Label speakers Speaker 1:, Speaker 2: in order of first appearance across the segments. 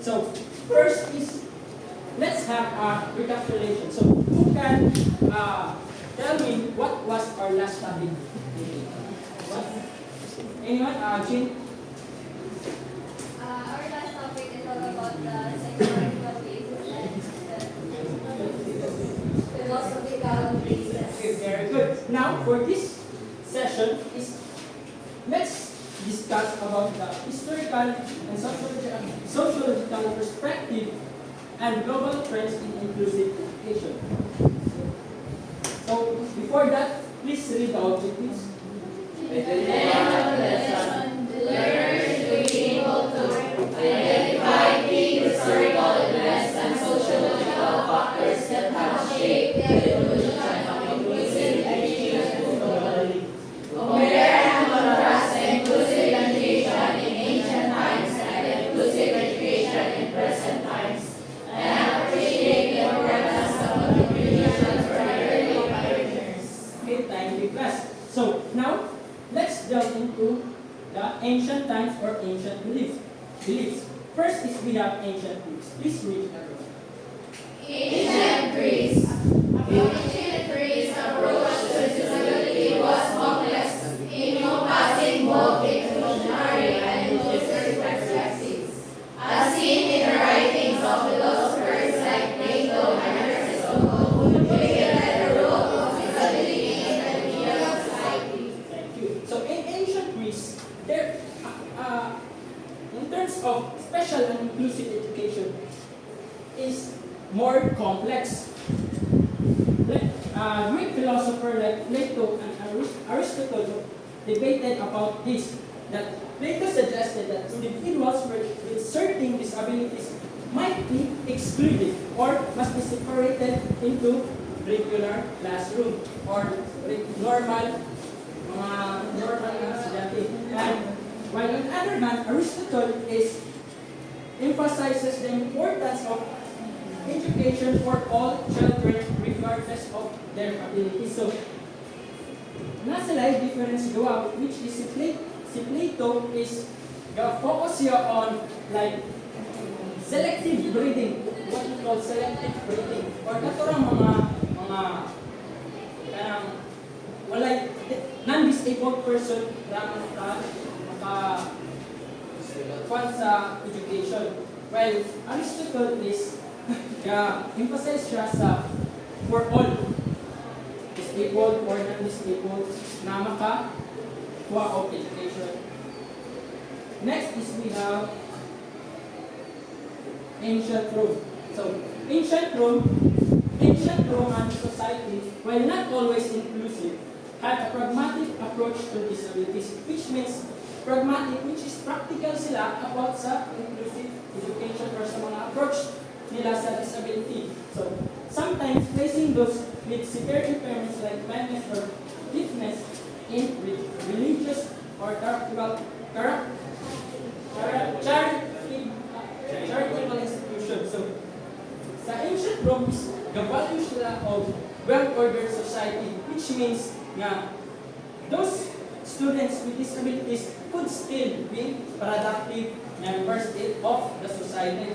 Speaker 1: So first is, let's have a recapitulation. So who can tell me what was our last topic? What? Anyone? Jean?
Speaker 2: Our last topic is all about the psychological basis and philosophical basis.
Speaker 1: Okay, very good. Now for this session is, let's discuss about the historical and sociological perspective and global trends in inclusive education. So before that, please read the objectives.
Speaker 2: Learners should be able to identify key historical events and sociological factors that have shaped the evolution of inclusive education globally. Compare and contrast the inclusive education in ancient times and inclusive education in present times, and appreciate the importance of contributions from early pioneers.
Speaker 1: Okay, thank you, class. So now let's delve into the ancient times or ancient beliefs. First is we have ancient Greece. Please read everyone.
Speaker 2: Ancient Greece. Ancient Greece approach to society was complex, encompassing both evolutionary and illusory perspectives, as seen in the writings of philosophers like Plato and Aristotle, who highlighted the role of disability in the medical society.
Speaker 1: Thank you. So in ancient Greece, there, in terms of special and inclusive education, is more complex. Greek philosopher like Plato and Aristotle debated about this. That Plato suggested that individuals with certain disabilities might be excluded or must be separated into regular classroom or normal estudyante. And while on the other hand, Aristotle emphasizes the importance of education for all children regardless of their abilities. So, nasa life difference gawa, which is si Plato is focus siya on like selective breeding, what we call selective breeding, or katurang mga kanang walay non-disabled person na maka sa education. While Aristotle is emphasize siya sa for all, disabled or non-disabled, na makakuha of education. Next is we have ancient Rome. So, ancient Roman society, while not always inclusive, had a pragmatic approach to disabilities, which means pragmatic, which is practical sila about sa inclusive education or sa mga approach nila sa disability. So, sometimes placing those with severe impairments like blindness or deafness in religious or charitable institutions. So, sa ancient Rome, gavalue sila of well-ordered society, which means nga those students with disabilities could still be productive members of the society,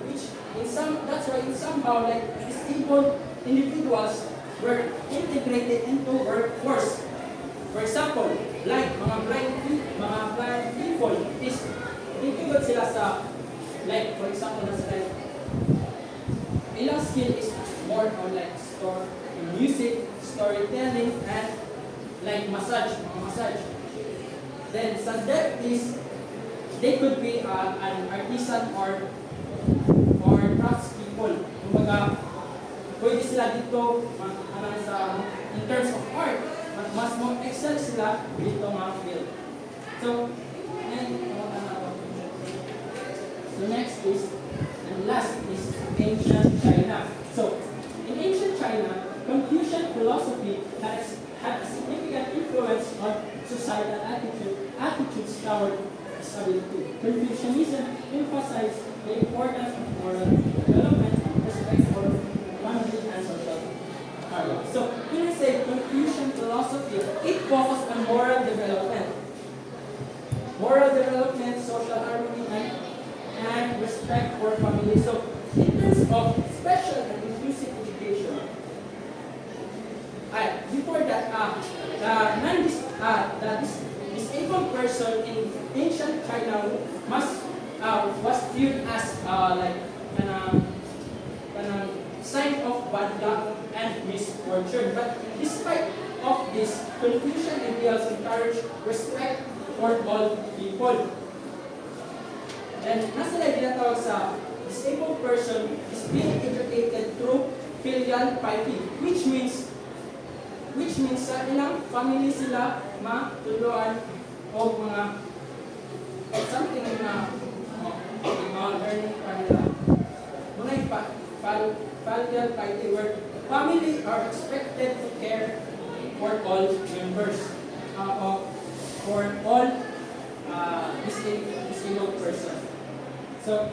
Speaker 1: which that's why in somehow like disabled individuals were integrated into workforce. For example, like mga blind people is included sila sa, like for example na sa like ilang skill is more on like music, storytelling, and like massage. Then sa deaf is they could be an artisan or crafts people. Kumbaga, pwede sila dito in terms of art, mas more excel sila dito mga field. So next is, and last is ancient China. So, in ancient China, Confucian philosophy had a significant influence on societal attitudes toward disability. Confucianism emphasized the importance of moral development, respect for family and social harmony. So, when I say Confucian philosophy, it focused on moral development, social harmony, and respect for family. So, in terms of special and inclusive education, before that, disabled person in ancient China was viewed as like an sign of bad luck and misfortune. But despite of this, Confucian ideals encourage respect for all people. And nasa lang tinatawag sa disabled person is being educated through filial piety, which means sa ilang family sila matuluan o mga something na learning kanila. Muna'y filial piety where family are expected to care for all members, for all disabled person. So,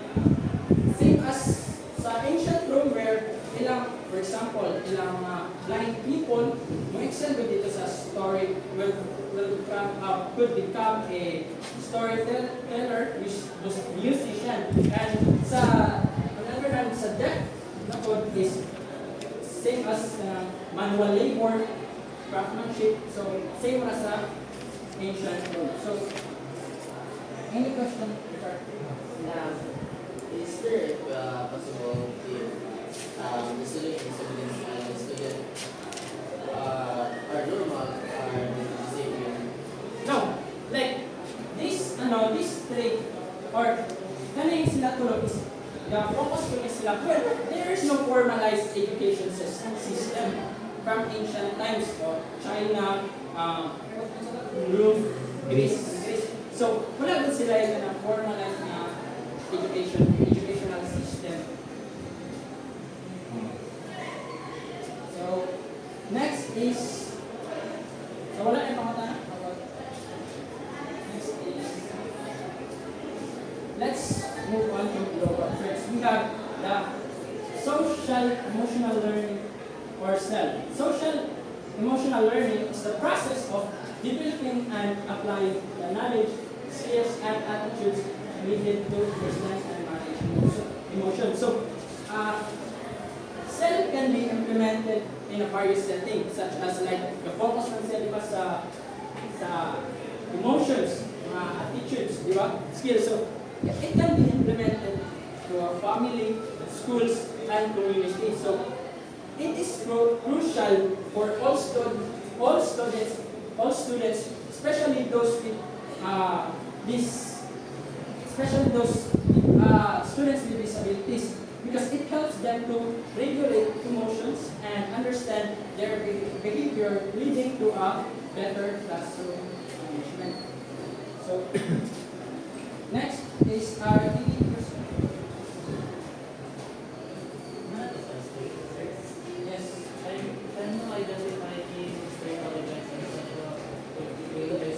Speaker 1: same as sa ancient Rome where for example, ilang blind people mo-excel dito sa story could become a storyteller, musician. And sa another hand, sa deaf na code is same as manual labor, craftsmanship. So, same as sa ancient Rome. So, any question?
Speaker 3: Is there possible if the student are normal or disabled?
Speaker 1: No, like this trait or yung sila tulog is the focus ko is sila. Well, there is no formalized education system from ancient times or China, Rome, Greece. So, wala din sila yung formalized na educational system. So, next is, so wala yung pangatana? Next is, let's move on to global first. We have the social emotional learning or SEL. Social emotional learning is the process of developing and applying the knowledge, skills, and attitudes needed to present and manage emotions. So, SEL can be implemented in a various settings, such as like the focus ng SEL sa emotions, mga attitudes, di ba? Skills. So, it can be implemented to a family, schools, and communities. So, it is crucial for all students, especially those with students with disabilities, because it helps them to regulate emotions and understand their behavior, leading to a better classroom management. So, next is our yes.
Speaker 3: Can you identify key historical events and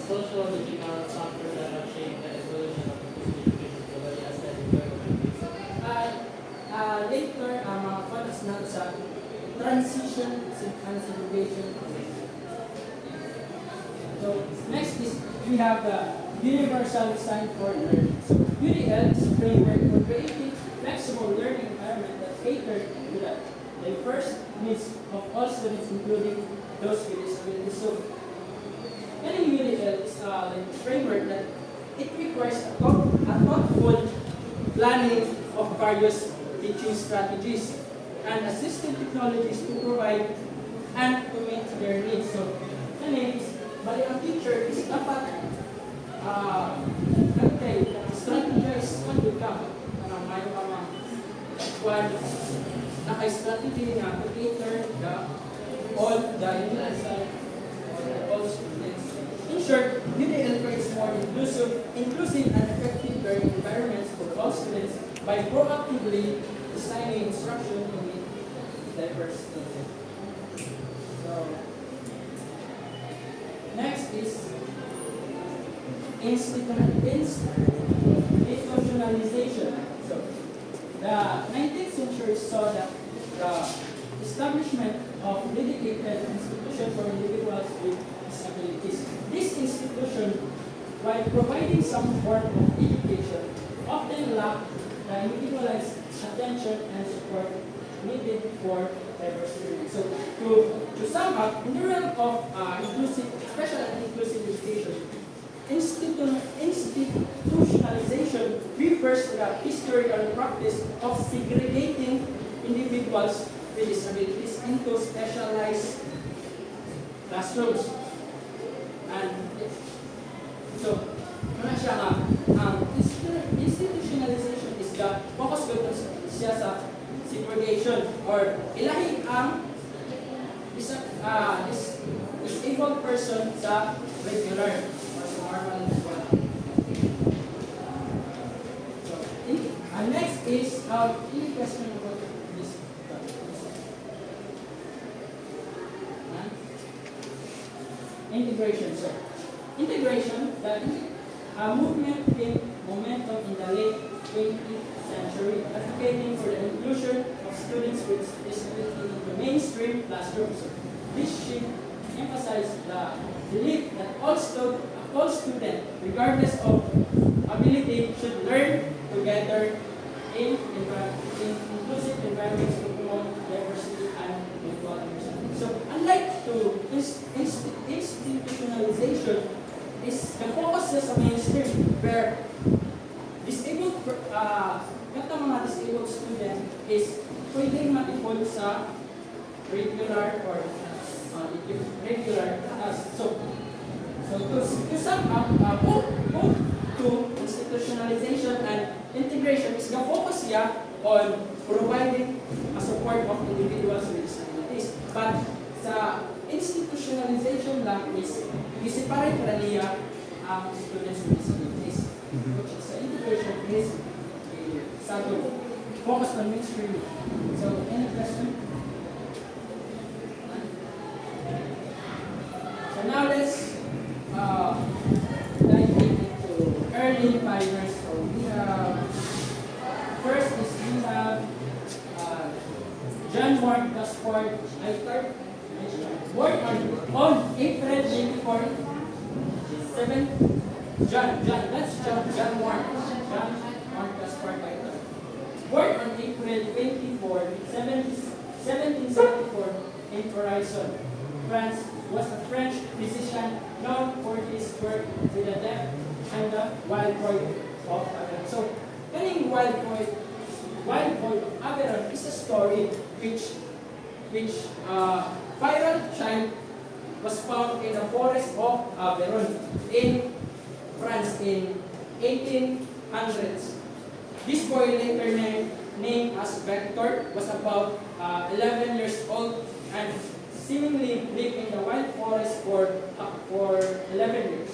Speaker 3: sociological factors that have shaped the evolution of education globally as studied by
Speaker 1: Later, mga focus na sa transition and segregation. So, next is, we have the Universal Design for Learning. So, UDL is a framework for creating flexible learning environment that cater to the diverse needs of all students, including those with disabilities. So, UDL is a framework that it requires a thoughtful planning of various teaching strategies and assistive technologies to provide and to meet their needs. So, bali ang teacher is dapat strategize on the camp. May naka-strategy na to cater all the universal all students. In short, UDL creates more inclusive and effective learning environments for all students by proactively designing instruction to meet diverse needs. So, next is institutionalization. So, the 19th century saw that the establishment of dedicated institution for individuals with disabilities. This institution, while providing some form of education, often lacked the individualized attention and support needed for diverse learning. So to sum up, in the realm of inclusive, special and inclusive education, institutionalization refers to the historical practice of segregating individuals with disabilities into specialized classrooms. And so, ano siya nga, institutionalization is the focus ko siya sa segregation or ilahi ang disabled person sa regular or sa normal one. So, next is any question about this? Integration. So, integration, the movement in momentum in the late 20th century, advocating for the inclusion of students with disability in the mainstream classrooms. This shift emphasized the belief that all students, regardless of ability, should learn together in inclusive environments to promote diversity and mutual understanding. So, unlike to institutionalization, is the focus sa mainstream where disabled, katong mga disabled student is pwedeng matipon sa regular or regular class. So to sum up, both to institutionalization and integration is the focus niya on providing a support of individuals with disabilities. But sa institutionalization lang is i-separate na niya ang students with disabilities. Which is sa integration is focus on mainstream. So, any question? So now let's dive into early pioneers. So we have first is we have John Gaspard Eitard, born on April 24, 7. John Gaspard Eitard, born on April 24, 1774 in Horizon, France, was a French physician known for his work with the deaf and the wild boy of Aveyron. So, kaning wild boy of Aveyron is a story which viral child was found in the forest of Aveyron in France in 1800s. This boy later named as Vector was about 11 years old and seemingly lived in the wild forest for 11 years.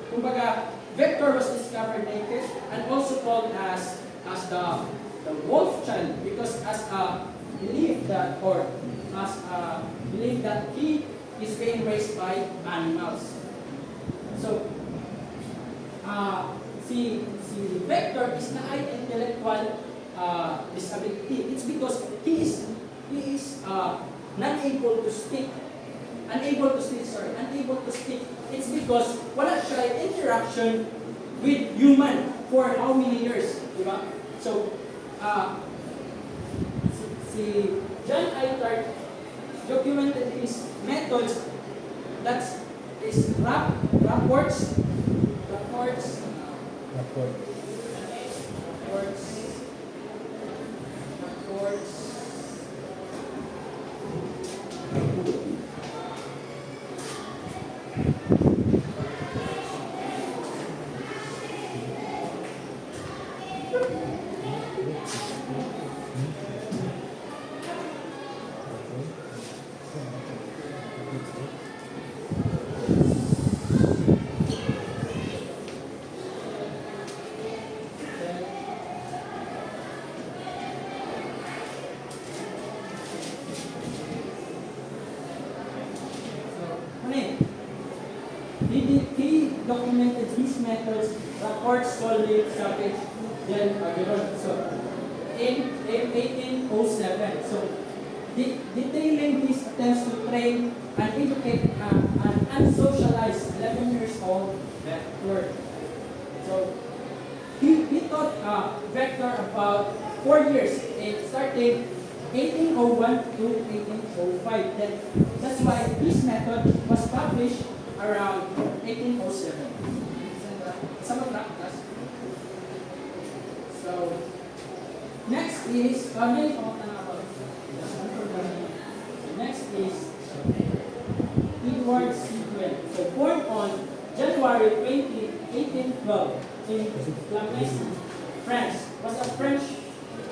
Speaker 1: Kumbaga, Vector was discovered naked and also called as the wolf child because as a belief that he is being raised by animals. So, si Vector is na ay intellectual disability. It's because he is unable to speak. It's because wala siya interaction with human for how many years, di ba? So, si John Eitard documented his methods that is rapports. He documented these methods, reports solely subject then Cagod. So in 1807, so detailing his attempts to train and educate an unsocialized 11 years old Vector. So he thought Vector vector about 4 years. It started 1801 to 1805. Then that's why this method was published around 1807. Some of that. So next is next is Edward Sequin. So born on January 20, 1812 in Flames, France, was a French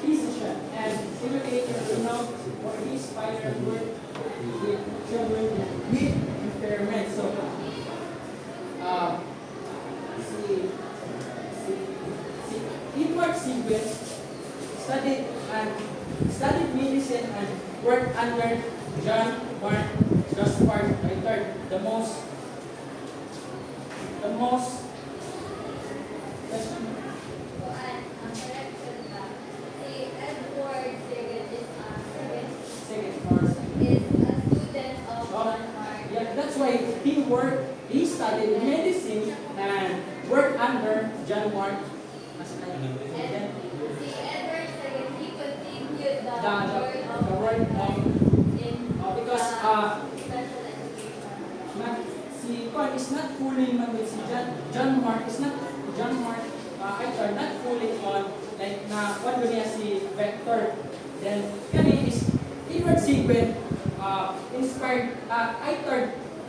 Speaker 1: physician and educator renowned for his pioneer work with children with impairment. So, Edward Sequin studied medicine and worked under John Mark Gaspard III, the most yeah, that's why he studied medicine and worked under John Mark. The word of because Kwan is not fully si John Mark is not actually not fully on like na what do niya si Vector. Then kani is Edward Sequin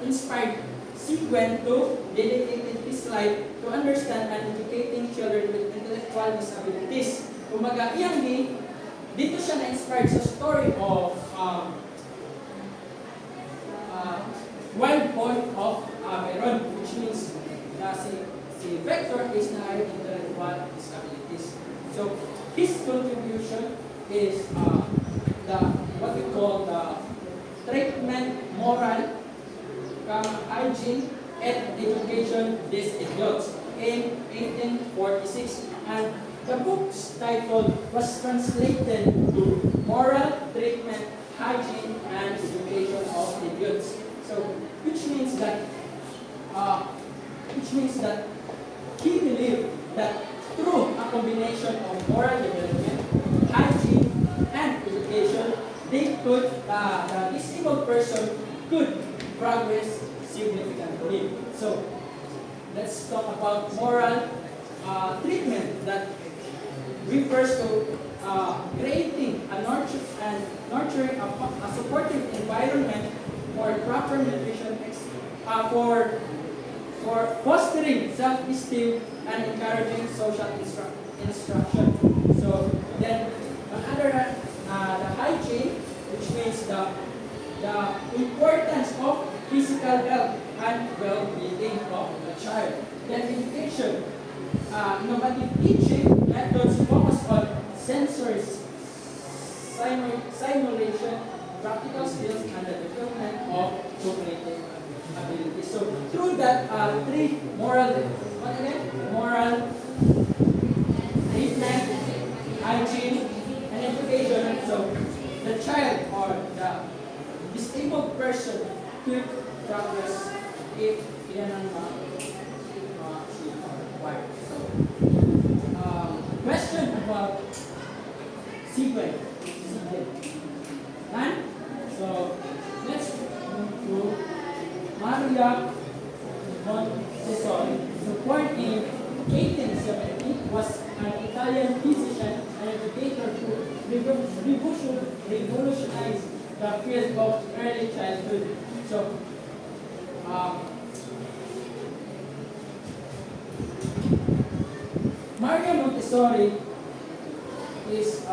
Speaker 1: inspired Sequin to dedicate his life to understand and educating children with intellectual disabilities. Kumaga iyang dito siya na-inspired sa story of Wild Boy of Averon, which means si Vector is na intellectual disabilities. So his contribution is what we call the treatment, moral, hygiene, and education these idiots in 1846, and the book's title was translated to Moral Treatment, Hygiene, and Education of Idiots. So, which means that he believed that through a combination of moral development, hygiene, and education, the disabled person could progress significantly. So, let's talk about moral treatment that refers to creating a nurturing a supportive environment for proper nutrition, for fostering self-esteem and encouraging social instruction. So then, on the other hand, the hygiene, which means the importance of physical health and well-being of the child. Then education. Innovative teaching methods focus on sensory simulation, practical skills, and the development of cognitive abilities. So through that, three moral treatment, hygiene, and education. So the child or the disabled person could progress if yan ang required. Question about Sequin. And so let's move to Maria Montessori. So born in 1870, was an Italian physician and educator who revolutionized the field of early childhood. So Maria Montessori is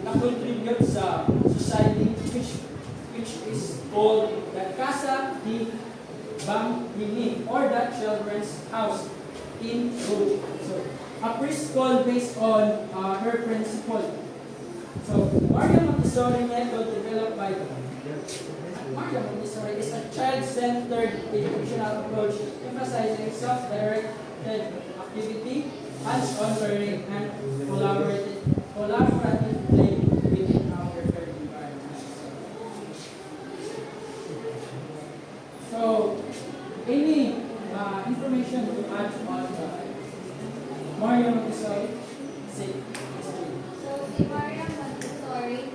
Speaker 1: na-contribute sa society which is called the Casa di Bambini or the Children's House in Rome. So a preschool based on her principle. So Maria Montessori method developed by Maria Montessori is a child-centered educational approach emphasizing self-directed activity, hands-on learning, and collaborative play within our environment. Any information to add on Mario Montessori? Say.
Speaker 2: So, si Maria Montessori,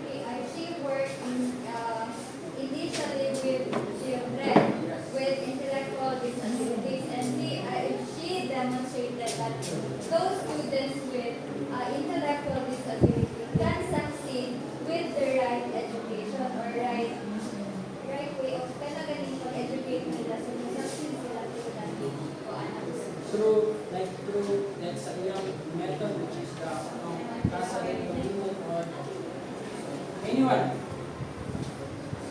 Speaker 2: she worked initially with children with intellectual disabilities, and she demonstrated that those students with intellectual disability can succeed with the right education or right way of galing pag-educate nila. So, succeed sila through that
Speaker 1: Through that sa iyang method, which is the castle community or anyone.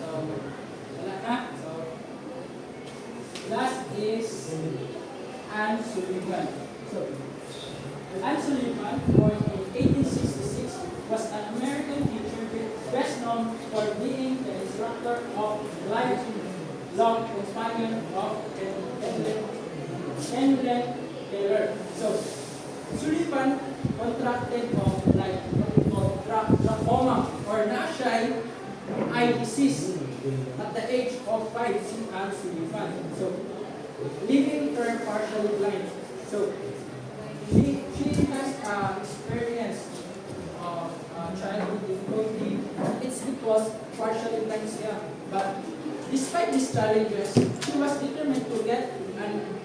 Speaker 1: So, wala na. So, last is Anne Sullivan. So, Anne Sullivan, born in 1866, was an American teacher best known for being the instructor of lifelong companion of Henry Taylor. So, Sullivan contracted of trachoma or Nashai eye disease at the age of 5, Anne Sullivan. So, leaving her partially blind. So, she has experience of childhood difficulty. It's because partially blind siya. But despite these challenges, she was determined to get an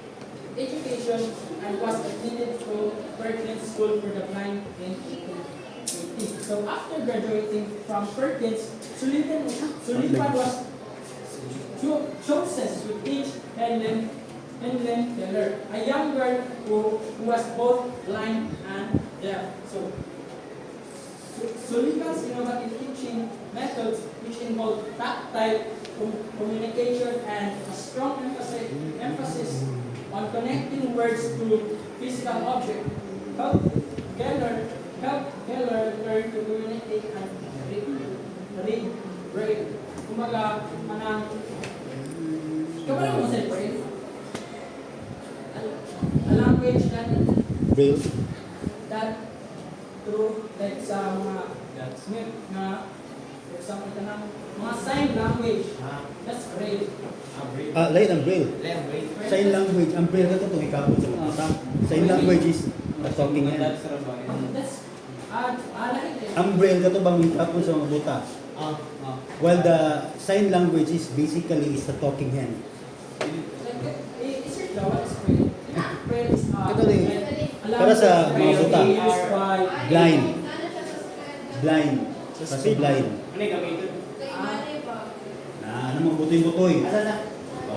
Speaker 1: education and was admitted to Perkins School for the Blind in 1880. So after graduating from Perkins, Sullivan was chosen to teach Helen Keller, a young girl who was both blind and deaf. So Sullivan's innovative teaching methods, which involve tactile communication and a strong emphasis on connecting words to physical objects, helped Keller learn to communicate and read braille. Kumaga, kapag mo sa braille? A language
Speaker 4: Braille.
Speaker 1: that through like sa mga smith na for example kanang mga sign language, that's braille.
Speaker 4: Lain ang Braille. Sign language. Ang Braille ka itong ikapon sa mga tao. Sign language is a talking hand.
Speaker 1: That's
Speaker 4: Ang Braille ka ito bang ikapon sa mga buta. While the sign language is basically is a talking hand.
Speaker 1: is it what is braille? Braille is
Speaker 4: Ito din. Para sa mga buta. Blind. Blind. Para sa blind.
Speaker 3: Ano yung gamitin?
Speaker 4: Ano mga butoy-butoy.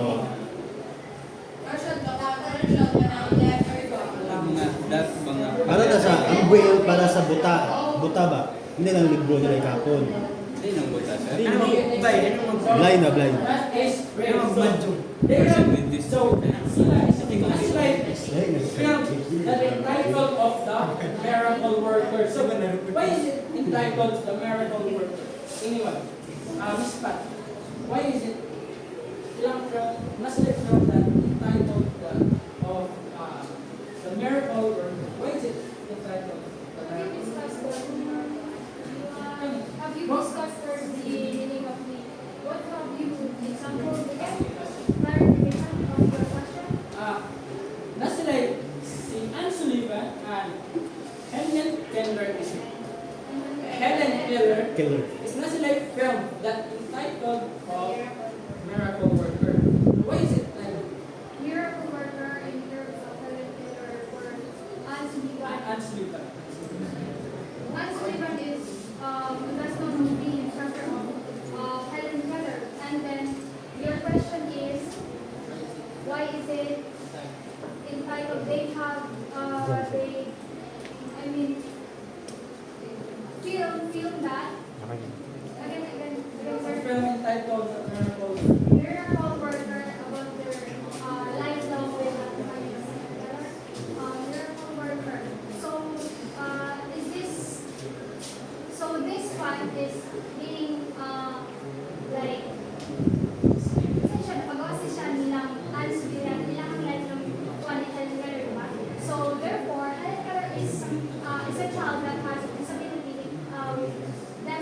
Speaker 4: Oh. Para na sa ang Braille para sa buta. Buta ba? Hindi lang libro nila ikapon. Blind na blind.
Speaker 1: That is braille. So sila is that's like the entitled of the miracle worker. So why is it entitled the miracle worker? Anyone? Miss Pat, why is it must it from that entitled of the miracle worker? Why is it entitled the miracle worker?
Speaker 2: Have you discussed first the meaning of the what have you example again? Clarification of your question?
Speaker 1: Nasa like si Anne Sullivan and Helen Keller
Speaker 4: Killer.
Speaker 1: is nasa like film that entitled of Miracle Worker. Why is it like
Speaker 2: Miracle worker in terms of Helen Keller or Anne Sullivan.
Speaker 1: Anne Sullivan?
Speaker 2: Anne Sullivan is the best known to be instructor of Helen Keller. And then your question is why is it entitled? They have film that again,
Speaker 1: Film entitled Miracle
Speaker 2: Miracle worker about their lifelong with miracle worker. So is this this one is being like siya pagawa siya nilang answer nilang lifelong one Helen Keller, diba? So therefore Helen Keller is a child that has disability with deaf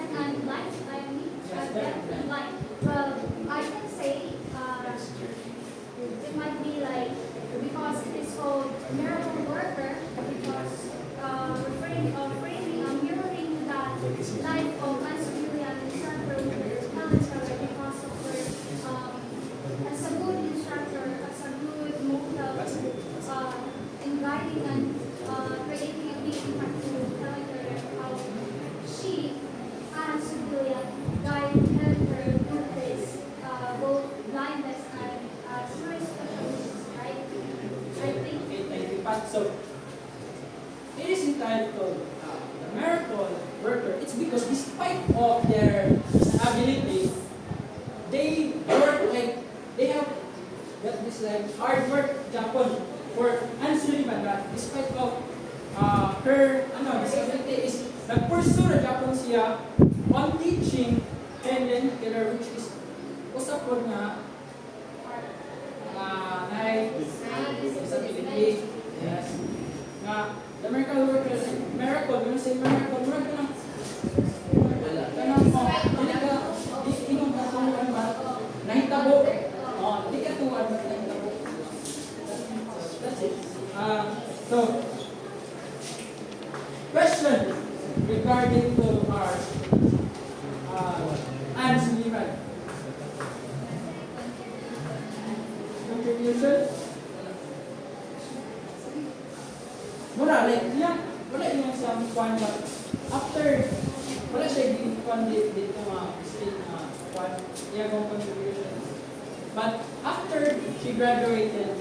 Speaker 1: that. So it is entitled the miracle worker. It's because despite of their ability, they work like they have that this like hard work Japan for answering that despite of her disability is nag-pursue na Japan siya on teaching and then there which is usap po nga disability. Yes. Nga the miracle workers miracle when you say miracle miracle na kanang mo dili ka di inom ka kung ano ba nahitabo di ka tuwan ba nahitabo. That's it. So question regarding to our Anne's Liman contribution. Mura, like, wala yung sa kwan, but after, wala siya ginipan dito state na kwan, yung contribution. But after she graduated,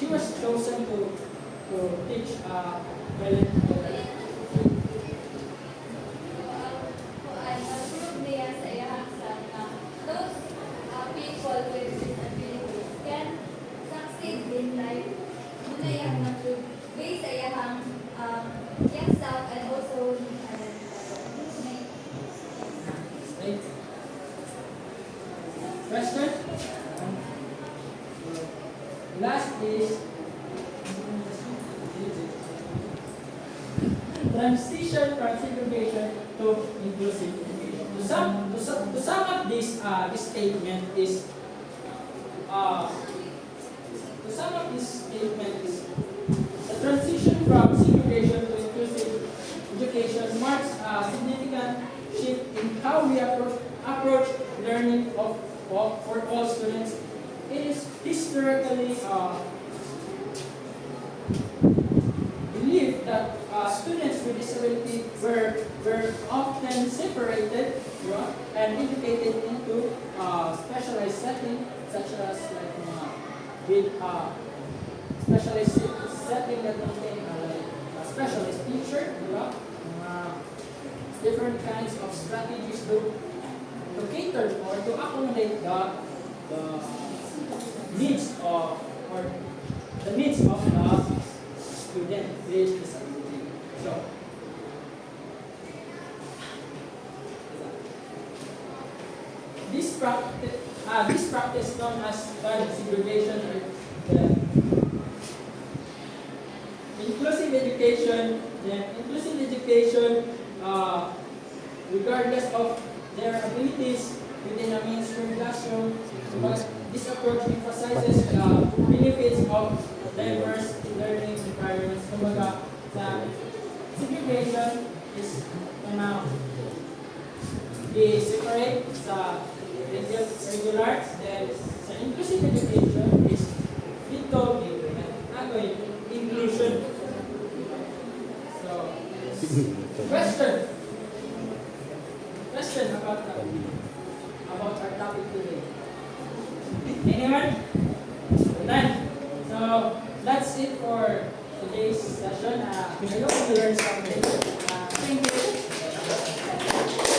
Speaker 1: she was chosen to teach
Speaker 2: people with disabilities can succeed in life. Muna yung mag-base sa iyang self and also
Speaker 1: question? Last is transition from segregation to inclusive education. To sum up this statement is the transition from segregation to inclusive education marks a significant shift in how we approach learning for all students. It is historically believed that students with disability were often separated and educated into specialized setting, such as like with specialized setting that contain like a specialist teacher, different kinds of strategies to cater or to accommodate the needs of the student with disability. So this practice known as segregation or inclusive education. Inclusive education, regardless of their abilities within a mainstream classroom, but this approach emphasizes the benefits of diverse learning environments. Kumbaga, sa segregation is separate sa regular, then sa inclusive education is dito inclusion. So, question about our topic today. Anyone? None. So that's it for today's session. I hope you learned something. Thank you.